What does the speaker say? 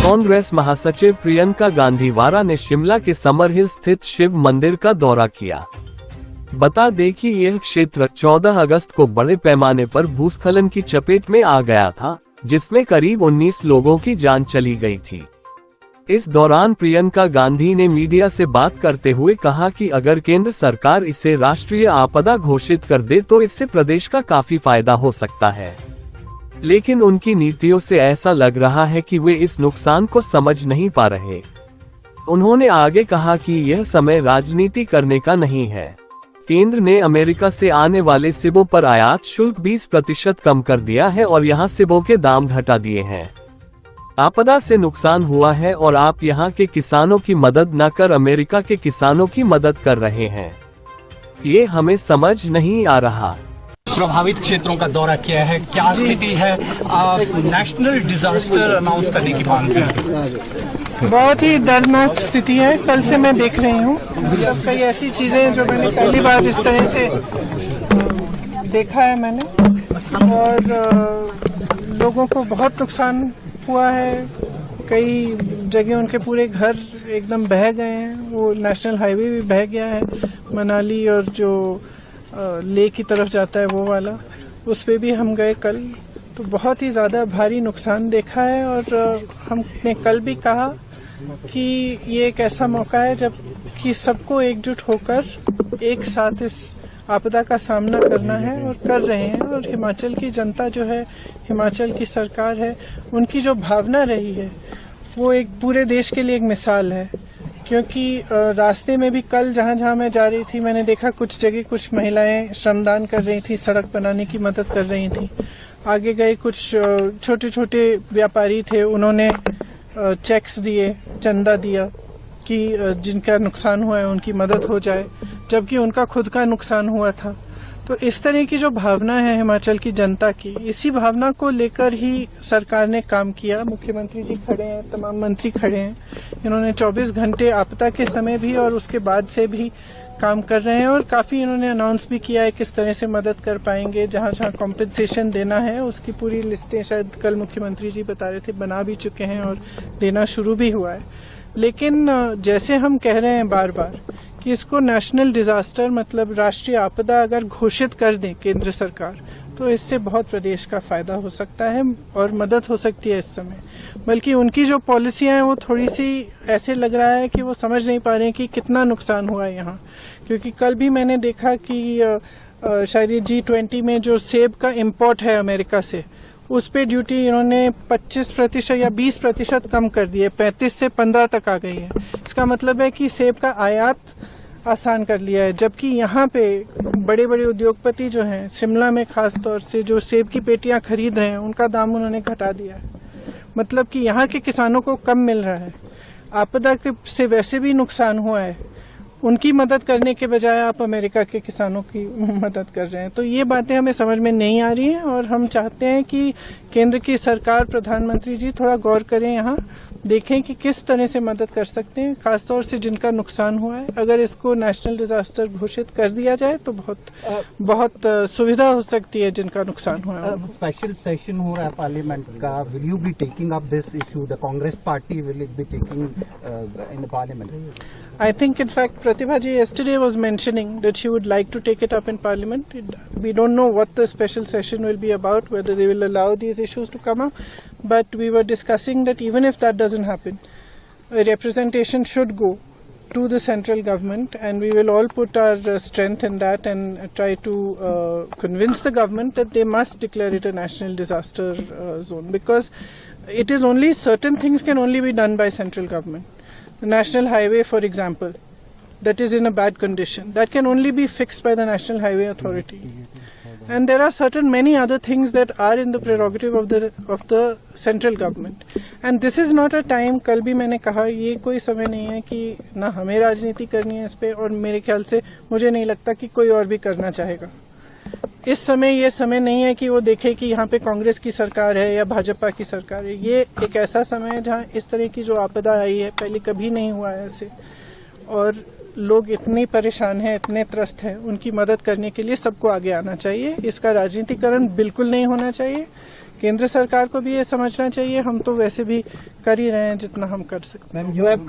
कांग्रेस महासचिव प्रियंका गांधी वारा ने शिमला के समर हिल स्थित शिव मंदिर का दौरा किया। बता दें कि यह क्षेत्र 14 अगस्त को बड़े पैमाने पर भूस्खलन की चपेट में आ गया था, जिसमें करीब 19 लोगों की जान चली गई थी। इस दौरान प्रियंका गांधी ने मीडिया से बात करते हुए कहा कि अगर केंद्र सरकार इसे राष्ट्रीय आपदा घोषित कर दे तो इससे प्रदेश का काफी फायदा हो सकता है, लेकिन उनकी नीतियों से ऐसा लग रहा है कि वे इस नुकसान को समझ नहीं पा रहे। उन्होंने आगे कहा कि यह समय राजनीति करने का नहीं है। केंद्र ने अमेरिका से आने वाले सेबों पर आयात शुल्क 20% कम कर दिया है और यहाँ सेबों के दाम घटा दिए हैं। आपदा से नुकसान हुआ है और आप यहाँ के किसानों की मदद न कर अमेरिका के किसानों की मदद कर रहे हैं, ये हमें समझ नहीं आ रहा। प्रभावित क्षेत्रों का दौरा किया है, क्या स्थिति है? नेशनल डिजास्टर अनाउंस करने की मांग की। बहुत ही दर्दनाक स्थिति है। कल से मैं देख रही हूँ कई ऐसी चीजें जो मैंने पहली बार इस तरह से देखा है मैंने, और लोगों को बहुत नुकसान हुआ है। कई जगह उनके पूरे घर एकदम बह गए हैं। वो नेशनल हाईवे भी बह गया है, मनाली और जो लेह की तरफ जाता है वो वाला, उस पे भी हम गए कल, तो बहुत ही ज्यादा भारी नुकसान देखा है। और हमने कल भी कहा कि ये एक ऐसा मौका है जब कि सबको एकजुट होकर एक साथ इस आपदा का सामना करना है, और कर रहे हैं। और हिमाचल की जनता जो है, हिमाचल की सरकार है, उनकी जो भावना रही है वो एक पूरे देश के लिए एक मिसाल है। क्योंकि रास्ते में भी कल जहां जहां मैं जा रही थी, मैंने देखा कुछ जगह कुछ महिलाएं श्रमदान कर रही थी, सड़क बनाने की मदद कर रही थी। आगे गए कुछ छोटे छोटे व्यापारी थे, उन्होंने चेक्स दिए, चंदा दिया कि जिनका नुकसान हुआ है उनकी मदद हो जाए, जबकि उनका खुद का नुकसान हुआ था। तो इस तरह की जो भावना है हिमाचल की जनता की, इसी भावना को लेकर ही सरकार ने काम किया। मुख्यमंत्री जी खड़े हैं, तमाम मंत्री खड़े हैं। इन्होंने 24 घंटे आपदा के समय भी और उसके बाद से भी काम कर रहे हैं, और काफी इन्होंने अनाउंस भी किया है किस तरह से मदद कर पाएंगे। जहां जहां कॉम्पेंसेशन देना है उसकी पूरी लिस्टें शायद कल मुख्यमंत्री जी बता रहे थे बना भी चुके हैं और देना शुरू भी हुआ है। लेकिन जैसे हम कह रहे हैं बार बार कि इसको नेशनल डिजास्टर मतलब राष्ट्रीय आपदा अगर घोषित कर दें केंद्र सरकार, तो इससे बहुत प्रदेश का फायदा हो सकता है और मदद हो सकती है इस समय। बल्कि उनकी जो पॉलिसियां हैं वो थोड़ी सी ऐसे लग रहा है कि वो समझ नहीं पा रहे हैं कि कितना नुकसान हुआ है यहाँ। क्योंकि कल भी मैंने देखा कि शायद G20 में जो सेब का इम्पोर्ट है अमेरिका से, उस पे ड्यूटी इन्होंने 25% या 20% कम कर दी है, 35 से 15 तक आ गई है। इसका मतलब है कि सेब का आयात आसान कर लिया है। जबकि यहाँ पे बड़े बड़े उद्योगपति जो हैं, शिमला में खास तौर से जो सेब की पेटियां खरीद रहे हैं, उनका दाम उन्होंने घटा दिया है। मतलब कि यहाँ के किसानों को कम मिल रहा है। आपदा से वैसे भी नुकसान हुआ है, उनकी मदद करने के बजाय आप अमेरिका के किसानों की मदद कर रहे हैं। तो ये बातें हमें समझ में नहीं आ रही हैं, और हम चाहते हैं कि केंद्र की सरकार, प्रधानमंत्री जी थोड़ा गौर करें, यहाँ देखें कि किस तरह से मदद कर सकते हैं, खासतौर से जिनका नुकसान हुआ है। अगर इसको नेशनल डिजास्टर घोषित कर दिया जाए तो बहुत सुविधा हो सकती है जिनका नुकसान हुआ है। स्पेशल सेशन हो रहा है पार्लियामेंट का, will you be taking up this issue? The Congress party will it be taking in the parliament? I think, in fact, Pratibha ji yesterday was mentioning that she would like to take it up in Parliament. We don't know what the special session will be about, whether they will allow these issues to come up. But we were discussing that even if that doesn't happen, a representation should go to the central government, and we will all put our strength in that and try to convince the government that they must declare it a national disaster zone, because it is only certain things can only be done by central government. The national highway, for example, that is in a bad condition, that can only be fixed by the National Highway Authority. And there are many other things that are in the prerogative of the central government. And this is not a time, कल भी मैंने कहा, ये कोई समय नहीं है कि ना हमें राजनीति करनी है इस पे, और मेरे ख्याल से मुझे नहीं लगता कि कोई और भी करना चाहेगा। इस समय ये समय नहीं है कि वो देखे कि यहाँ पे कांग्रेस की सरकार है या भाजपा की सरकार है। ये एक ऐसा समय है जहाँ इस तरह की जो आपदा आई है, पहले कभी नहीं हुआ है ऐसे, और लोग इतने परेशान हैं, इतने त्रस्त हैं, उनकी मदद करने के लिए सबको आगे आना चाहिए। इसका राजनीतिकरण बिल्कुल नहीं होना चाहिए, केंद्र सरकार को भी ये समझना चाहिए, हम तो वैसे भी कर ही रहे हैं जितना हम कर सकते हैं।